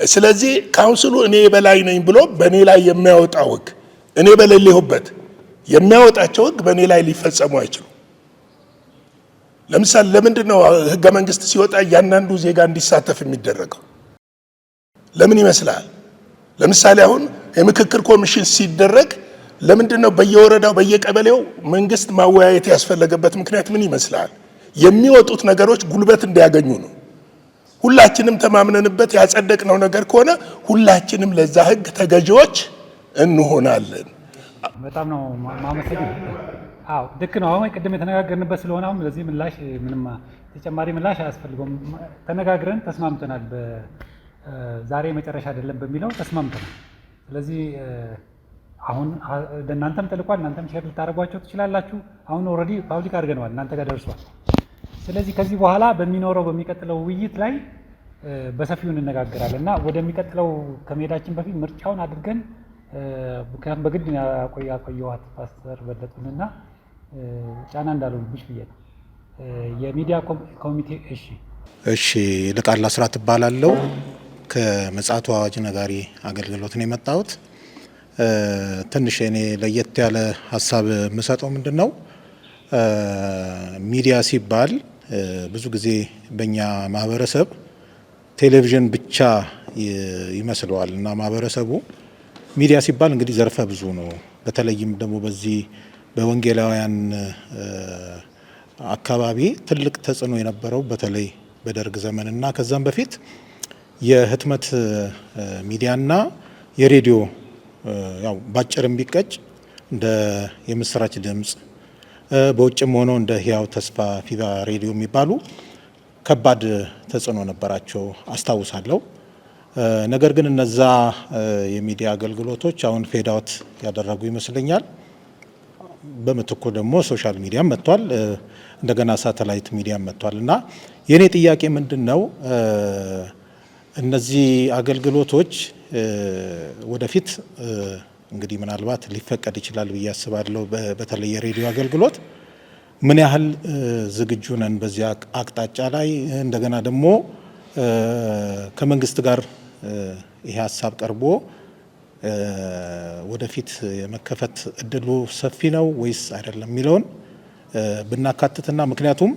ስለዚህ ካውንስሉ እኔ የበላይ ነኝ ብሎ በእኔ ላይ የሚያወጣው ህግ እኔ በሌለሁበት የሚያወጣቸው ህግ በእኔ ላይ ሊፈጸሙ አይችሉም። ለምሳሌ ለምንድን ነው ህገ መንግስት ሲወጣ እያንዳንዱ ዜጋ እንዲሳተፍ የሚደረገው? ለምን ይመስላል? ለምሳሌ አሁን የምክክር ኮሚሽን ሲደረግ ለምንድን ነው በየወረዳው በየቀበሌው መንግስት ማወያየት ያስፈለገበት ምክንያት ምን ይመስላል? የሚወጡት ነገሮች ጉልበት እንዲያገኙ ነው። ሁላችንም ተማምነንበት ያጸደቅነው ነገር ከሆነ ሁላችንም ለዛ ህግ ተገዢዎች እንሆናለን። በጣም ነው ማመሰግን። አዎ ልክ ነው። አሁን ቅድም የተነጋገርንበት ስለሆነ አሁን ለዚህ ምላሽ ምንም ተጨማሪ ምላሽ አያስፈልገውም። ተነጋግረን ተስማምተናል። ዛሬ መጨረሻ አይደለም በሚለው ተስማምተናል። ስለዚህ አሁን ለእናንተም ተልኳል፣ እናንተም ሼር ልታደርጓቸው ትችላላችሁ። አሁን ኦልሬዲ ፓብሊክ አድርገነዋል፣ እናንተ ጋር ደርሷል። ስለዚህ ከዚህ በኋላ በሚቀጥለው ውይይት ላይ በሰፊው እንነጋገራለን እና ወደሚቀጥለው ከመሄዳችን በፊት ምርጫውን አድርገን ምክንያቱም በግድ ያቆየዋት ፓስተር በለጡንና ጫና እንዳልሆንብሽ ብዬ ነው። የሚዲያ ኮሚቴ እሺ ልቃል አስራት እባላለሁ። ከምፅዓቱ አዋጅ ነጋሪ አገልግሎት ነው የመጣሁት። ትንሽ እኔ ለየት ያለ ሀሳብ የምሰጠው ምንድን ነው፣ ሚዲያ ሲባል ብዙ ጊዜ በእኛ ማህበረሰብ ቴሌቪዥን ብቻ ይመስለዋል እና ማህበረሰቡ ሚዲያ ሲባል እንግዲህ ዘርፈ ብዙ ነው። በተለይም ደግሞ በዚህ በወንጌላውያን አካባቢ ትልቅ ተጽዕኖ የነበረው በተለይ በደርግ ዘመንና ከዛም በፊት የህትመት ሚዲያና የሬዲዮ ያው ባጭርም ቢቀጭ እንደ የምስራች ድምጽ በውጭም ሆኖ እንደ ህያው ተስፋ ፊባ ሬዲዮ የሚባሉ ከባድ ተጽዕኖ ነበራቸው አስታውሳለሁ። ነገር ግን እነዛ የሚዲያ አገልግሎቶች አሁን ፌድ አውት ያደረጉ ይመስለኛል። በምትኩ ደግሞ ሶሻል ሚዲያም መጥቷል፣ እንደገና ሳተላይት ሚዲያም መጥቷል እና የኔ ጥያቄ ምንድነው እነዚህ አገልግሎቶች ወደፊት እንግዲህ ምናልባት ሊፈቀድ ይችላል ብዬ አስባለሁ። በተለይ የሬዲዮ አገልግሎት ምን ያህል ዝግጁ ነን በዚያ አቅጣጫ ላይ? እንደገና ደግሞ ከመንግስት ጋር ይሄ ሀሳብ ቀርቦ ወደፊት የመከፈት እድሉ ሰፊ ነው ወይስ አይደለም የሚለውን ብናካትትና ምክንያቱም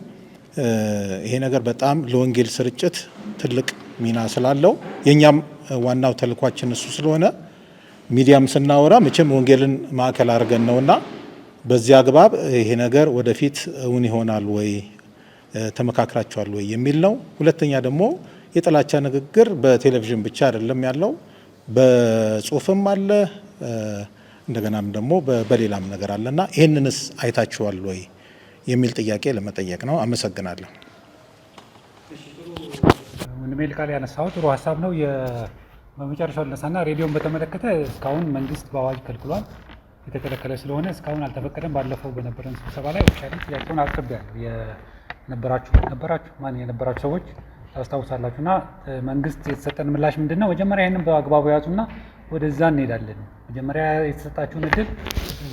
ይሄ ነገር በጣም ለወንጌል ስርጭት ትልቅ ሚና ስላለው የኛም ዋናው ተልኳችን እሱ ስለሆነ ሚዲያም ስናወራ መቼም ወንጌልን ማዕከል አድርገን ነውና በዚህ አግባብ ይሄ ነገር ወደፊት እውን ይሆናል ወይ ተመካክራቸዋል ወይ የሚል ነው። ሁለተኛ ደግሞ የጥላቻ ንግግር በቴሌቪዥን ብቻ አይደለም ያለው፣ በጽሁፍም አለ፣ እንደገናም ደግሞ በሌላም ነገር አለና ይሄንንስ አይታችኋል ወይ የሚል ጥያቄ ለመጠየቅ ነው። አመሰግናለሁ። ምን ሜልካል ያነሳው ጥሩ ሀሳብ ነው። በመጨረሻው ለሳና ሬዲዮን በተመለከተ እስካሁን መንግስት በአዋጅ ከልክሏል። የተከለከለ ስለሆነ እስካሁን አልተፈቀደም። ባለፈው በነበረን ስብሰባ ላይ ኦፊሻሊ ጥያቄውን አቅርቤያለሁ። የነበራችሁ ሰዎች ታስታውሳላችሁና መንግስት የተሰጠን ምላሽ ምንድነው? መጀመሪያ ይህንን በአግባቡ ያዙና ወደዛ እንሄዳለን። መጀመሪያ የተሰጣችሁን እድል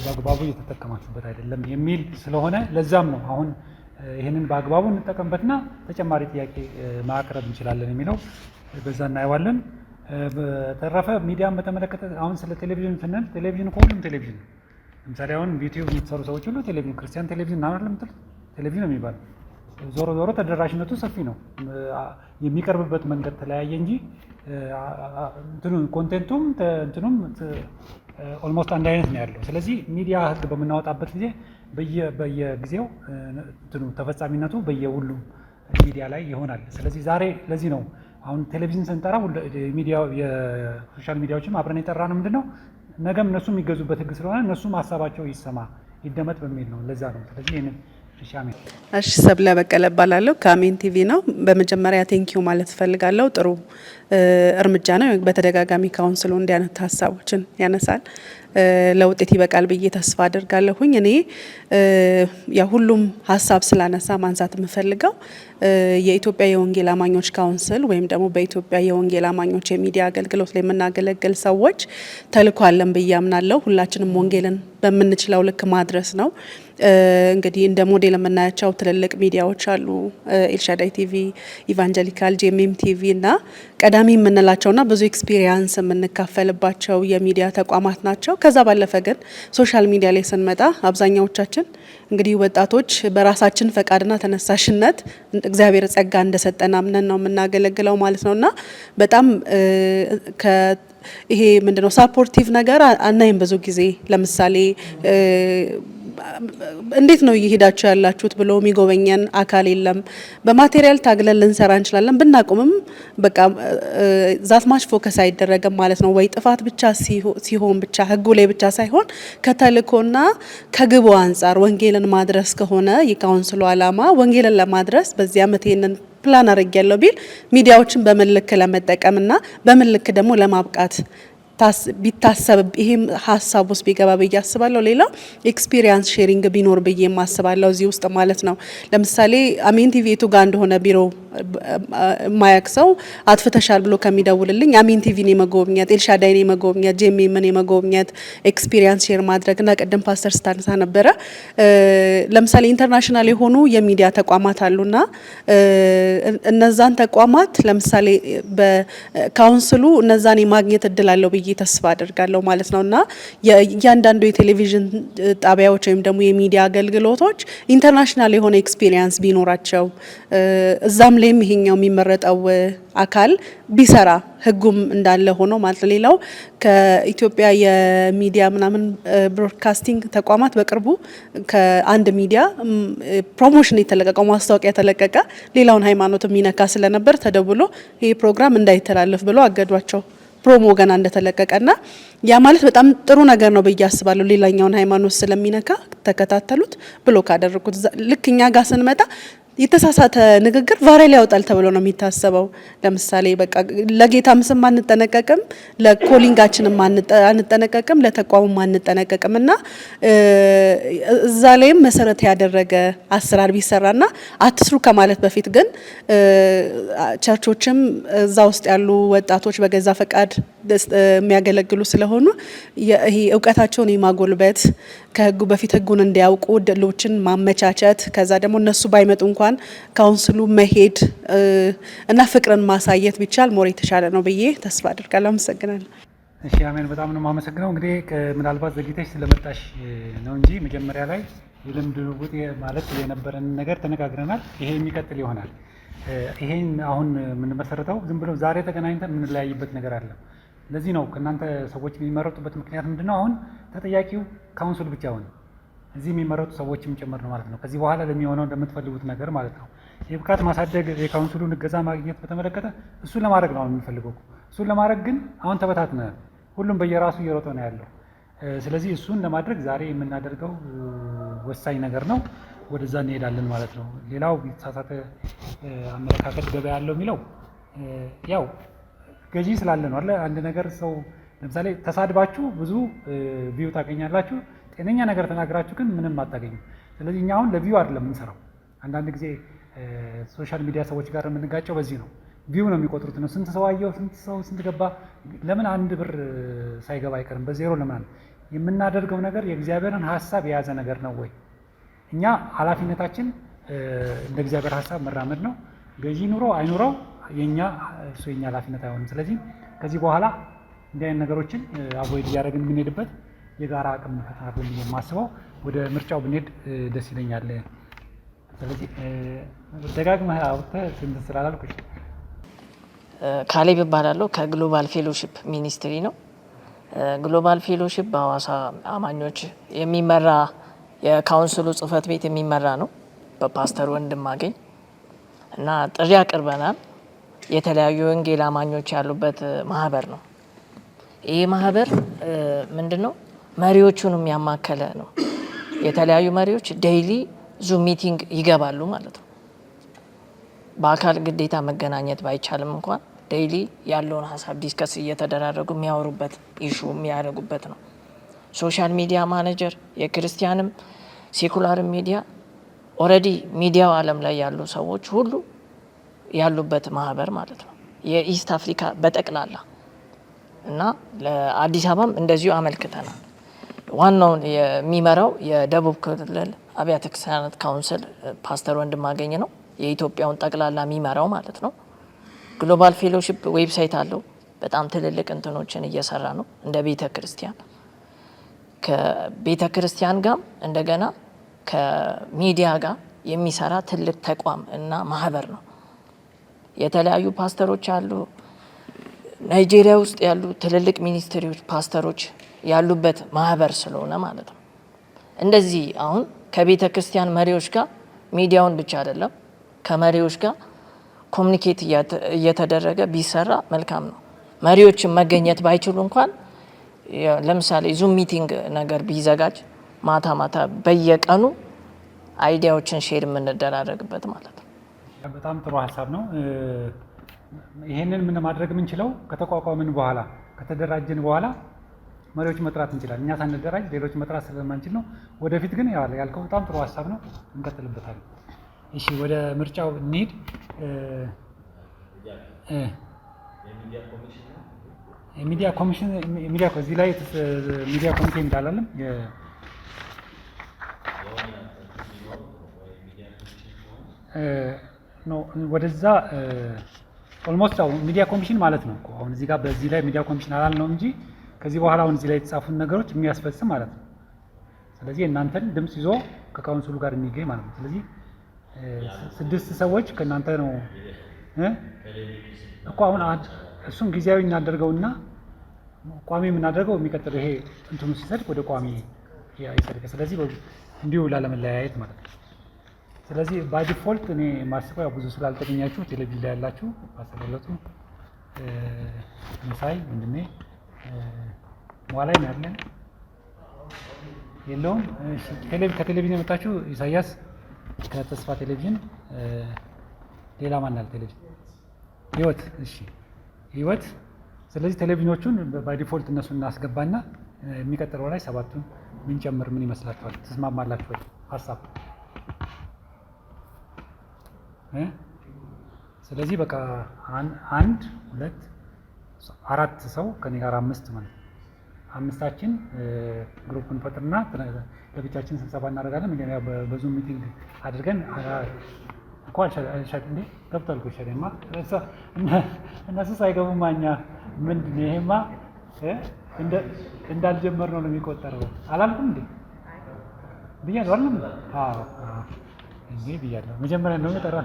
በአግባቡ እየተጠቀማችሁበት አይደለም የሚል ስለሆነ ለዛም ነው አሁን ይህንን በአግባቡ እንጠቀምበትና ተጨማሪ ጥያቄ ማቅረብ እንችላለን የሚለው በዛ እናየዋለን። በተረፈ ሚዲያን በተመለከተ አሁን ስለ ቴሌቪዥን ስንል ቴሌቪዥን ሁሉም ቴሌቪዥን ለምሳሌ አሁን ዩቲዩብ የምትሰሩ ሰዎች ሁሉ ቴሌቪዥን ክርስቲያን ቴሌቪዥን ናምን ለምትል ቴሌቪዥን ነው የሚባለው። ዞሮ ዞሮ ተደራሽነቱ ሰፊ ነው። የሚቀርብበት መንገድ ተለያየ እንጂ ኮንቴንቱም እንትኑም ኦልሞስት አንድ አይነት ነው ያለው። ስለዚህ ሚዲያ ህግ በምናወጣበት ጊዜ በየጊዜው እንትኑ ተፈጻሚነቱ በየሁሉም ሚዲያ ላይ ይሆናል። ስለዚህ ዛሬ ለዚህ ነው አሁን ቴሌቪዥን ስንጠራ ሚዲያው የሶሻል ሚዲያዎችም አብረን የጠራ ነው ምንድነው ነገም እነሱ የሚገዙበት ህግ ስለሆነ እነሱም ሀሳባቸው ይሰማ ይደመጥ በሚል ነው። ለዛ ነው። ስለዚህ ይሄንን እሺ ሰብለ በቀለ እባላለሁ ከአሜን ቲቪ ነው። በመጀመሪያ ቴንኪዩ ማለት እፈልጋለሁ። ጥሩ እርምጃ ነው። በተደጋጋሚ ካውንስሉ እንዲህ አይነት ሀሳቦችን ያነሳል። ለውጤት ይበቃል ብዬ ተስፋ አድርጋለሁኝ። እኔ ሁሉም ሀሳብ ስላነሳ ማንሳት የምፈልገው የኢትዮጵያ የወንጌል አማኞች ካውንስል ወይም ደግሞ በኢትዮጵያ የወንጌል አማኞች የሚዲያ አገልግሎት ላይ የምናገለግል ሰዎች ተልዕኮ አለን ብዬ አምናለሁ። ሁላችንም ወንጌልን በምንችለው ልክ ማድረስ ነው። እንግዲህ እንደ ሞዴል የምናያቸው ትልልቅ ሚዲያዎች አሉ። ኤልሻዳይ ቲቪ፣ ኢቫንጀሊካል፣ ጄኤምኤም ቲቪ እና ቀዳሚ የምንላቸውና ብዙ ኤክስፒሪየንስ የምንካፈልባቸው የሚዲያ ተቋማት ናቸው። ከዛ ባለፈ ግን ሶሻል ሚዲያ ላይ ስንመጣ አብዛኛዎቻችን እንግዲህ ወጣቶች በራሳችን ፈቃድና ተነሳሽነት እግዚአብሔር ጸጋ እንደሰጠን አምነን ነው የምናገለግለው ማለት ነውና በጣም ይሄ ምንድነው ሳፖርቲቭ ነገር አናይም ብዙ ጊዜ። ለምሳሌ እንዴት ነው እየሄዳችሁ ያላችሁት ብሎ የሚጎበኘን አካል የለም። በማቴሪያል ታግለን ልንሰራ እንችላለን ብናቁምም በቃ ዛት ማች ፎከስ አይደረግም ማለት ነው። ወይ ጥፋት ብቻ ሲሆን ብቻ ህጉ ላይ ብቻ ሳይሆን ከተልእኮና ከግቡ አንጻር ወንጌልን ማድረስ ከሆነ የካውንስሉ ዓላማ ወንጌልን ለማድረስ በዚህ ዓመት ይሄንን ፕላን አድርጌያለሁ ቢል ሚዲያዎችን በመልክ ለመጠቀምና በመልክ ደግሞ ለማብቃት ቢታሰብ ይሄም ሀሳብ ውስጥ ቢገባ ብዬ አስባለሁ። ሌላው ኤክስፒሪየንስ ሼሪንግ ቢኖር ብዬ ማስባለሁ እዚህ ውስጥ ማለት ነው። ለምሳሌ አሜን ቲቪ የቱ ጋር እንደሆነ ቢሮ ማያክ ሰው አጥፍተሻል ብሎ ከሚደውልልኝ አሜን ቲቪን የመጎብኘት ኤልሻዳይን የመጎብኘት ጄኤምኤምን የመጎብኘት ኤክስፒሪየንስ ሼር ማድረግና ቅድም ፓስተር ስታነሳ ነበረ ለምሳሌ ኢንተርናሽናል የሆኑ የሚዲያ ተቋማት አሉና እነዛን ተቋማት ለምሳሌ በካውንስሉ እነዛን የማግኘት እድል አለው ብዬ ተስፋ አደርጋለሁ ማለት ነውና እያንዳንዱ የቴሌቪዥን ጣቢያዎች ወይም ደግሞ የሚዲያ አገልግሎቶች ኢንተርናሽናል የሆነ ኤክስፒሪየንስ ቢኖራቸው እዛም ላይም ይሄኛው የሚመረጠው አካል ቢሰራ ህጉም እንዳለ ሆኖ ማለት ነው። ሌላው ከኢትዮጵያ የሚዲያ ምናምን ብሮድካስቲንግ ተቋማት በቅርቡ ከአንድ ሚዲያ ፕሮሞሽን የተለቀቀው ማስታወቂያ ተለቀቀ። ሌላውን ሃይማኖት የሚነካ ስለነበር ተደውሎ ይሄ ፕሮግራም እንዳይተላለፍ ብሎ አገዷቸው። ፕሮሞ ገና እንደተለቀቀና ያ ማለት በጣም ጥሩ ነገር ነው ብዬ አስባለሁ። ሌላኛውን ሃይማኖት ስለሚነካ ተከታተሉት ብሎ ካደረኩት ልክ እኛ ጋር ስንመጣ የተሳሳተ ንግግር ቫይራል ያወጣል ተብሎ ነው የሚታሰበው። ለምሳሌ በቃ ለጌታም ስም አንጠነቀቅም፣ ለኮሊንጋችንም አንጠነቀቅም፣ ለተቋሙም አንጠነቀቅም እና እዛ ላይም መሰረት ያደረገ አሰራር ቢሰራና አትስሩ ከማለት በፊት ግን ቸርቾችም እዛ ውስጥ ያሉ ወጣቶች በገዛ ፈቃድ የሚያገለግሉ ስለሆኑ ይሄ እውቀታቸውን የማጎልበት ከህጉ በፊት ህጉን እንዲያውቁ እድሎችን ማመቻቸት ከዛ ደግሞ እነሱ ባይመጡ እንኳን ካውንስሉ መሄድ እና ፍቅርን ማሳየት ቢቻል ሞር የተሻለ ነው ብዬ ተስፋ አድርጋለሁ። አመሰግናለሁ። እሺ አሜን። በጣም ነው የማመሰግነው። እንግዲህ ምናልባት ዘግይተሽ ስለመጣሽ ነው እንጂ መጀመሪያ ላይ የልምድ ልውውጥ ማለት የነበረን ነገር ተነጋግረናል። ይሄ የሚቀጥል ይሆናል። ይሄን አሁን የምንመሰረተው ዝም ብሎ ዛሬ ተገናኝተን የምንለያይበት ነገር አለ። ለዚህ ነው ከእናንተ ሰዎች የሚመረጡበት ምክንያት ምንድነው? አሁን ተጠያቂው ካውንስሉ ብቻ ሆነ እዚህ የሚመረጡ ሰዎችም ጭምር ነው ማለት ነው። ከዚህ በኋላ ለሚሆነው እንደምትፈልጉት ነገር ማለት ነው። የብቃት ማሳደግ የካውንስሉን እገዛ ማግኘት በተመለከተ እሱን ለማድረግ ነው የምንፈልገው። እሱን ለማድረግ ግን አሁን ተበታትነናል። ሁሉም በየራሱ እየሮጠ ነው ያለው። ስለዚህ እሱን ለማድረግ ዛሬ የምናደርገው ወሳኝ ነገር ነው። ወደዛ እንሄዳለን ማለት ነው። ሌላው የተሳሳተ አመለካከት ገበያ ያለው የሚለው ያው ገዢ ስላለ ነው አይደል? አንድ ነገር ሰው ለምሳሌ ተሳድባችሁ ብዙ ቪው ታገኛላችሁ። ጤነኛ ነገር ተናግራችሁ ግን ምንም አታገኙ። ስለዚህ እኛ አሁን ለቪው አይደለም የምንሰራው። አንዳንድ ጊዜ ሶሻል ሚዲያ ሰዎች ጋር የምንጋጨው በዚህ ነው። ቪው ነው የሚቆጥሩት ነው። ስንት ሰው አየው፣ ስንት ገባ። ለምን አንድ ብር ሳይገባ አይቀርም? በዜሮ ለምን የምናደርገው ነገር የእግዚአብሔርን ሀሳብ የያዘ ነገር ነው ወይ? እኛ ኃላፊነታችን እንደ እግዚአብሔር ሀሳብ መራመድ ነው። ገዢ ኑሮ አይኑረው የኛ እሱ የኛ ኃላፊነት አይሆንም። ስለዚህ ከዚህ በኋላ እንዲህ አይነት ነገሮችን አቮይድ እያደረግን የምንሄድበት የጋራ አቅም ፈጥናል ብዬ የማስበው ወደ ምርጫው ብንሄድ ደስ ይለኛል። ስለዚህ ደጋግመህ አውጥተህ ስንት ስላላልኩሽ ካሌብ እባላለሁ ከግሎባል ፌሎሺፕ ሚኒስትሪ ነው። ግሎባል ፌሎሺፕ በሐዋሳ አማኞች የሚመራ የካውንስሉ ጽህፈት ቤት የሚመራ ነው በፓስተር ወንድማገኝ እና ጥሪ አቅርበናል። የተለያዩ ወንጌል አማኞች ያሉበት ማህበር ነው። ይህ ማህበር ምንድነው? መሪዎቹንም ያማከለ ነው። የተለያዩ መሪዎች ዴይሊ ዙም ሚቲንግ ይገባሉ ማለት ነው። በአካል ግዴታ መገናኘት ባይቻልም እንኳን ዴይሊ ያለውን ሀሳብ ዲስከስ እየተደራረጉ የሚያወሩበት ኢሹ የሚያደርጉበት ነው። ሶሻል ሚዲያ ማኔጀር የክርስቲያንም ሴኩላርም ሚዲያ ኦልሬዲ ሚዲያው ዓለም ላይ ያሉ ሰዎች ሁሉ ያሉበት ማህበር ማለት ነው። የኢስት አፍሪካ በጠቅላላ እና ለአዲስ አበባም እንደዚሁ አመልክተናል። ዋናውን የሚመራው የደቡብ ክልል አብያተ ክርስቲያናት ካውንስል ፓስተር ወንድማገኝ ነው። የኢትዮጵያውን ጠቅላላ የሚመራው ማለት ነው። ግሎባል ፌሎሺፕ ዌብሳይት አለው። በጣም ትልልቅ እንትኖችን እየሰራ ነው። እንደ ቤተ ክርስቲያን ከቤተ ክርስቲያን ጋር እንደገና ከሚዲያ ጋር የሚሰራ ትልቅ ተቋም እና ማህበር ነው። የተለያዩ ፓስተሮች አሉ። ናይጄሪያ ውስጥ ያሉ ትልልቅ ሚኒስትሪዎች ፓስተሮች ያሉበት ማህበር ስለሆነ ማለት ነው። እንደዚህ አሁን ከቤተ ክርስቲያን መሪዎች ጋር ሚዲያውን ብቻ አይደለም ከመሪዎች ጋር ኮሚኒኬት እየተደረገ ቢሰራ መልካም ነው። መሪዎችን መገኘት ባይችሉ እንኳን ለምሳሌ ዙም ሚቲንግ ነገር ቢዘጋጅ ማታ ማታ በየቀኑ አይዲያዎችን ሼር የምንደራረግበት ማለት ነው። በጣም ጥሩ ሀሳብ ነው። ይሄንን ምን ማድረግ የምንችለው ከተቋቋምን በኋላ ከተደራጀን በኋላ መሪዎች መጥራት እንችላለን። እኛ ሳንደራጅ ሌሎች መጥራት ስለማንችል ነው። ወደፊት ግን ያልከው በጣም ጥሩ ሀሳብ ነው፣ እንቀጥልበታለን። እሺ ወደ ምርጫው እንሂድ። ሚዲያ ኮሚሽን እዚህ ላይ ሚዲያ ኮሚቴ እንዳላለም ወደዛ ኦልሞስት ሚዲያ ኮሚሽን ማለት ነው። አሁን እዚህ ጋር በዚህ ላይ ሚዲያ ኮሚሽን አላል ነው እንጂ ከዚህ በኋላ አሁን እዚህ ላይ የተጻፉን ነገሮች የሚያስፈጽም ማለት ነው። ስለዚህ እናንተን ድምጽ ይዞ ከካውንስሉ ጋር የሚገኝ ማለት ነው። ስለዚህ 6 ሰዎች ከእናንተ ነው እኮ አሁን እሱን ጊዜያዊ እናደርገውና ቋሚ የምናደርገው የሚቀጥለው ይሄ እንትኑ ሲሰድቅ ወደ ቋሚ ይሰድቅ። ስለዚህ እንዲሁ ላለመለያየት ማለት ነው። ስለዚህ ባይ ዲፎልት እኔ ማስበው ያው ብዙ ስላልተገኛችሁ ቴሌቪዥን ላይ ያላችሁ አሰለለቱ መሳይ ወንድሜ ሟላይ ነው ያለን የለውም። ከቴሌቪዥን የመጣችሁ ኢሳያስ ከተስፋ ቴሌቪዥን፣ ሌላ ማን አለ ቴሌቪዥን? ህይወት። እሺ ህይወት። ስለዚህ ቴሌቪዥኖቹን ባይ ዲፎልት እነሱን እናስገባና የሚቀጥለው ላይ 7ቱን ብንጨምር ምን ይመስላችኋል? ተስማማላችሁ ወይ ሀሳብ? ስለዚህ በቃ 1 2 4 ሰው ከኔ ጋር 5 ማለት አምስታችን ግሩፕ እንፈጥርና ለብቻችን ስብሰባ እናደርጋለን። እንግዲህ በዙም ሚቲንግ አድርገን እኮ አልሻት እንዴ ገብቷል እኮ ሸሪማ እነሱ ሳይገቡማ እኛ ምንድን ነው ይሄማ እንዳልጀመር ነው የሚቆጠረው። አላልኩም እንዴ ብያለሁ አይደል? አዎ እንዴ ብያለሁ። መጀመሪያ ነው የጠራ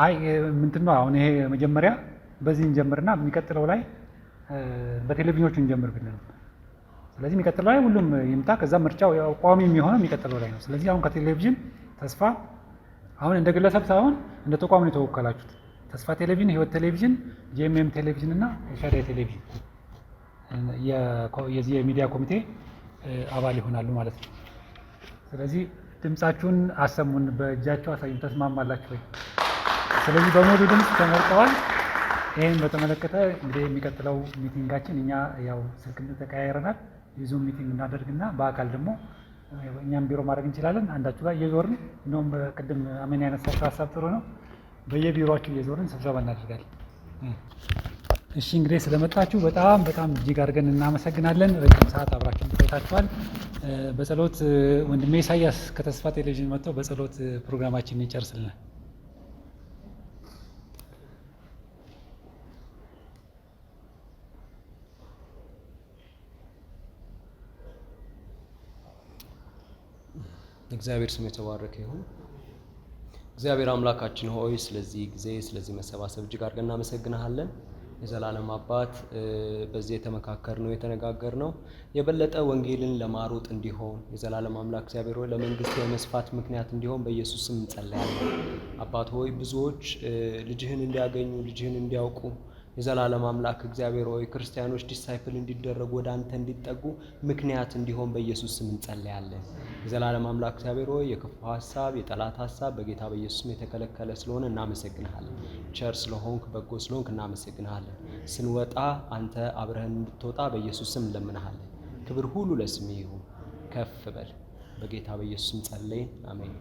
አይ ምንድን ነው አሁን ይሄ መጀመሪያ በዚህ እንጀምርና የሚቀጥለው ላይ በቴሌቪዥኖቹ እንጀምር ብለን። ስለዚህ የሚቀጥለው ላይ ሁሉም ይምጣ። ከዛ ምርጫው ቋሚ የሚሆነው የሚቀጥለው ላይ ነው። ስለዚህ አሁን ከቴሌቪዥን ተስፋ አሁን እንደ ግለሰብ ሳይሆን እንደ ተቋም ነው የተወከላችሁት። ተስፋ ቴሌቪዥን፣ ህይወት ቴሌቪዥን፣ ጄኤምኤም ቴሌቪዥን እና ሻዳይ ቴሌቪዥን የዚህ የሚዲያ ኮሚቴ አባል ይሆናሉ ማለት ነው። ስለዚህ ድምጻችሁን አሰሙን፣ በእጃችሁ አሳዩ። ተስማማላችሁ ወይ? ስለዚህ በሙሉ ድምጽ ተመርጠዋል። ይህን በተመለከተ እንግዲህ የሚቀጥለው ሚቲንጋችን እኛ ያው ስልክ ተቀያይረናል። የዙም ሚቲንግ እናደርግና በአካል ደግሞ እኛም ቢሮ ማድረግ እንችላለን። አንዳችሁ ጋር እየዞርን እንደውም ቅድም አሜን ያነሳቸው ሀሳብ ጥሩ ነው። በየቢሮአችሁ እየዞርን ስብሰባ እናደርጋለን። እሺ እንግዲህ ስለመጣችሁ በጣም እጅግ አድርገን እናመሰግናለን። ረጅም ሰዓት አብራችሁን ቆይታችኋል። በጸሎት ወንድሜ ኢሳያስ ከተስፋ ቴሌቪዥን መጥተው በጸሎት ፕሮግራማችንን ይጨርስልናል። እግዚአብሔር ስም የተባረከ ይሁን። እግዚአብሔር አምላካችን ሆይ ስለዚህ ጊዜ ስለዚህ መሰባሰብ እጅግ አድርገን እናመሰግንሃለን። የዘላለም አባት በዚህ የተመካከርነው የተነጋገርነው የበለጠ ወንጌልን ለማሮጥ እንዲሆን የዘላለም አምላክ እግዚአብሔር ሆይ ለመንግስት የመስፋት ምክንያት እንዲሆን በኢየሱስ ስም እንጸልያለን። አባት ሆይ ብዙዎች ልጅህን እንዲያገኙ ልጅህን እንዲያውቁ የዘላለም አምላክ እግዚአብሔር ሆይ ክርስቲያኖች ዲሳይፕል እንዲደረጉ ወደ አንተ እንዲጠጉ ምክንያት እንዲሆን በኢየሱስ ስም እንጸልያለን። የዘላለም አምላክ እግዚአብሔር ሆይ የክፉ ሀሳብ የጠላት ሀሳብ በጌታ በኢየሱስ ስም የተከለከለ ስለሆነ እናመሰግንሃለን። ቸር ስለሆንክ በጎ ስለሆንክ እናመሰግንሃለን። ስንወጣ አንተ አብረህን እንድትወጣ በኢየሱስ ስም እንለምንሃለን። ክብር ሁሉ ለስምህ ይሁን። ከፍ በል። በጌታ በኢየሱስ ስም ጸለይን። አሜን።